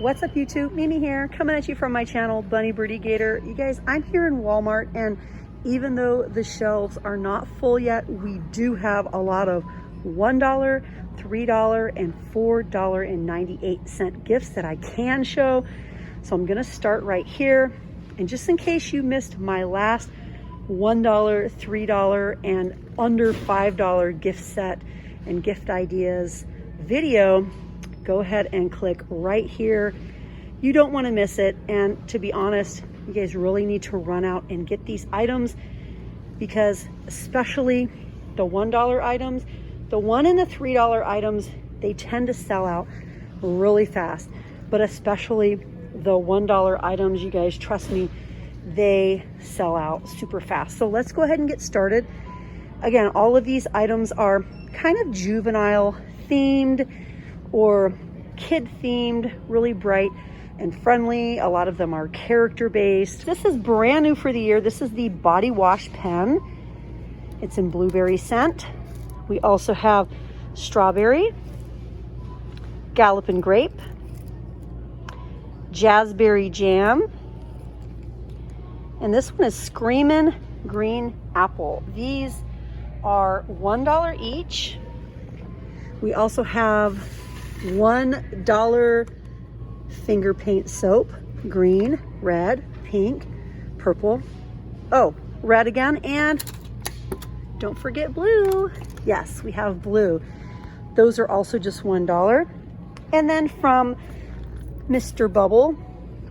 What's up YouTube? Mimi here, coming at you from my channel, Bunny Birdy Gator. You guys, I'm here in Walmart, and even though the shelves are not full yet, we do have a lot of $1, $3, and $4.98 gifts that I can show. So I'm gonna start right here. And just in case you missed my last $1, $3, and under $5 gift set and gift ideas video, go ahead and click right here. You don't want to miss it. And to be honest, you guys really need to run out and get these items, because especially the $1 items, the $1 and the $3 items, they tend to sell out really fast. But especially the $1 items, you guys, trust me, they sell out super fast. So let's go ahead and get started. Again, all of these items are kind of juvenile themed or kid themed, really bright and friendly. A lot of them are character based. This is brand new for the year. This is the body wash pen. It's in blueberry scent. We also have strawberry, galloping grape, jazzberry jam, and this one is screamin' green apple. These are $1 each. We also have $1 finger paint soap, green, red, pink, purple. Oh, red again, and don't forget blue. Yes, we have blue. Those are also just $1. And then from Mr. Bubble,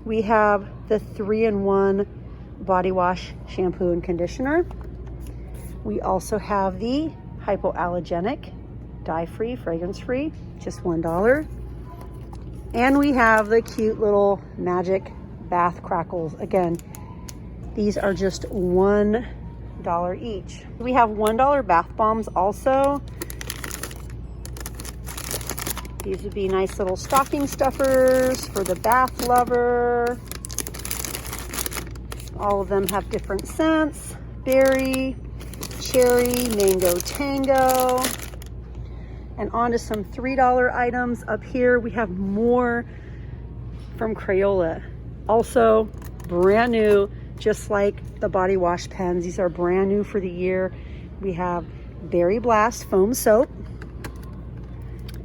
we have the 3-in-1 body wash, shampoo, and conditioner. We also have the hypoallergenic, dye-free, fragrance-free, just $1. And we have the cute little magic bath crackles. Again, these are just $1 each. We have $1 bath bombs also. These would be nice little stocking stuffers for the bath lover. All of them have different scents: berry, cherry, mango tango. And on to some $3 items. Up here we have more from Crayola. Also brand new, just like the body wash pens. These are brand new for the year. We have Berry Blast foam soap,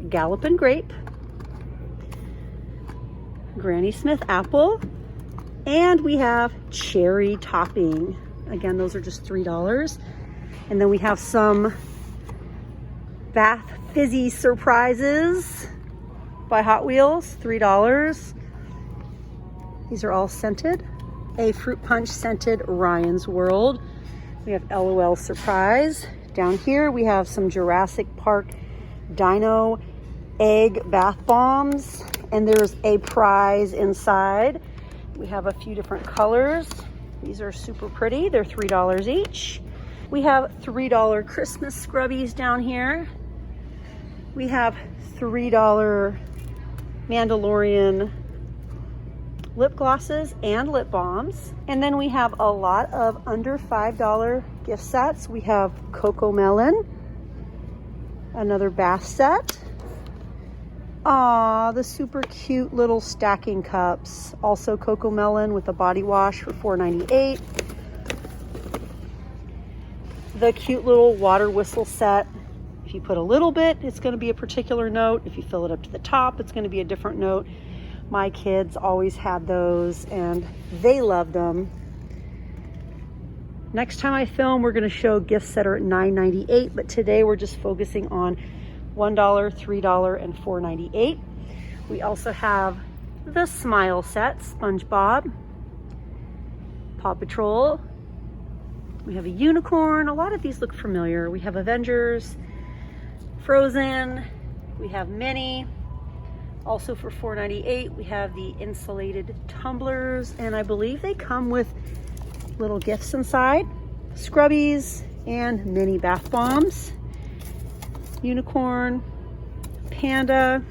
Gallopin' grape, Granny Smith apple, and we have cherry topping. Again, those are just $3. And then we have some Bath Fizzy Surprises by Hot Wheels, $3. These are all scented. A fruit punch scented Ryan's World. We have LOL Surprise. Down here we have some Jurassic Park Dino Egg Bath Bombs, and there's a prize inside. We have a few different colors. These are super pretty. They're $3 each. We have $3 Christmas scrubbies down here. We have $3 Mandalorian lip glosses and lip balms. And then we have a lot of under $5 gift sets. We have Coco Melon, another bath set. Aw, the super cute little stacking cups. Also Coco Melon with a body wash for $4.98. The cute little water whistle set. If you put a little bit, it's going to be a particular note. If you fill it up to the top, it's going to be a different note. My kids always had those and they loved them. Next time I film, we're going to show gifts that are at $9.98, but today we're just focusing on $1, $3, and $4.98. We also have the Smile set, SpongeBob, Paw Patrol. We have a unicorn. A lot of these look familiar. We have Avengers, Frozen, we have Minnie. Also for $4.98, we have the insulated tumblers, and I believe they come with little gifts inside. Scrubbies and mini bath bombs. Unicorn, panda,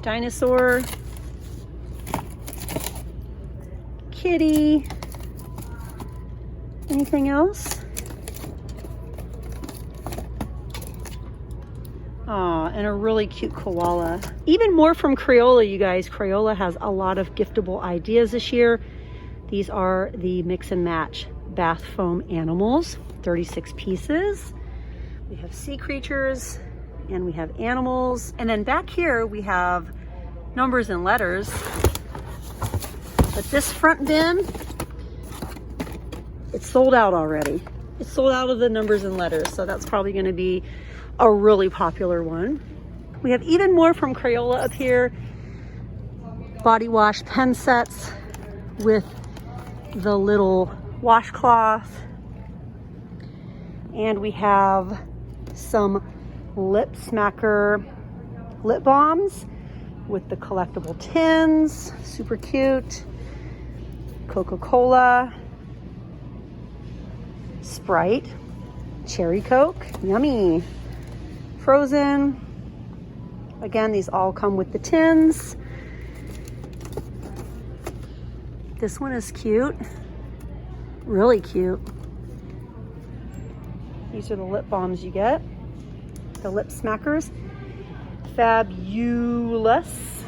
dinosaur, kitty. Anything else? Aw, and a really cute koala. Even more from Crayola, you guys. Crayola has a lot of giftable ideas this year. These are the mix and match bath foam animals, 36 pieces. We have sea creatures and we have animals. And then back here we have numbers and letters. But this front bin, it's sold out already. It's sold out of the numbers and letters, so that's probably going to be a really popular one. We have even more from Crayola up here. Body wash pen sets with the little washcloth. And we have some lip smacker lip balms with the collectible tins. Super cute. Coca-Cola. Sprite. Cherry Coke. Yummy. Frozen. Again, these all come with the tins. This one is cute. Really cute. These are the lip balms you get. The lip smackers. Fabulous.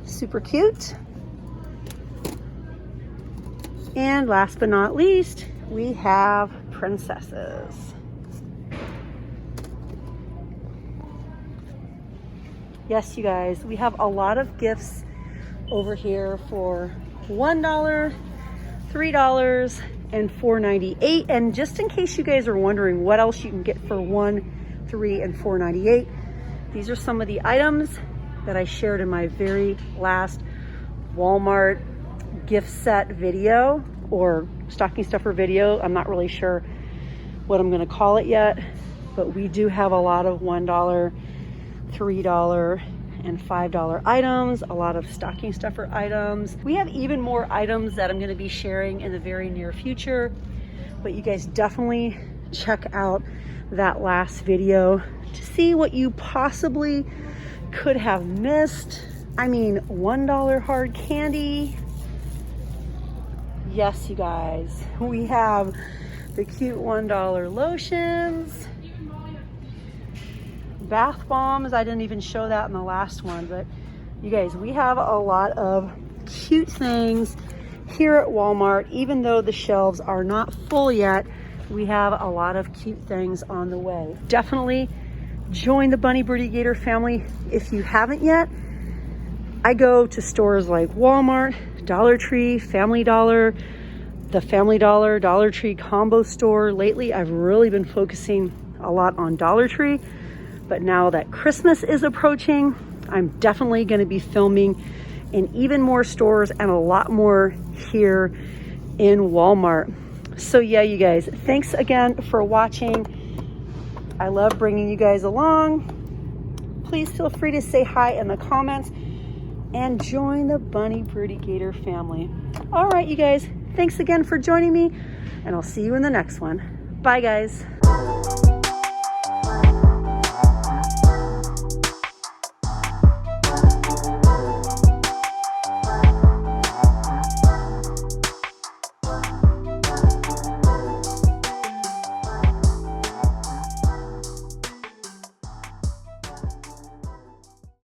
Super cute. And last but not least, we have princesses. Yes, you guys, we have a lot of gifts over here for $1, $3, and $4.98. And just in case you guys are wondering what else you can get for $1, $3, and $4.98, these are some of the items that I shared in my very last Walmart gift set video or stocking stuffer video. I'm not really sure what I'm gonna call it yet, but we do have a lot of $1, $3, and $5 items, a lot of stocking stuffer items. We have even more items that I'm going to be sharing in the very near future, but you guys definitely check out that last video to see what you possibly could have missed. I mean, $1 hard candy. Yes, you guys, we have the cute $1 lotions. Bath bombs, I didn't even show that in the last one, but you guys, we have a lot of cute things here at Walmart. Even though the shelves are not full yet, we have a lot of cute things on the way. Definitely join the Bunny Birdy Gator family if you haven't yet. I go to stores like Walmart, Dollar Tree, Family Dollar, the Family Dollar, Dollar Tree combo store. Lately, I've really been focusing a lot on Dollar Tree. But now that Christmas is approaching, I'm definitely going to be filming in even more stores and a lot more here in Walmart. So yeah, you guys, thanks again for watching. I love bringing you guys along. Please feel free to say hi in the comments and join the Bunny Birdy Gator family. All right, you guys, thanks again for joining me, and I'll see you in the next one. Bye, guys.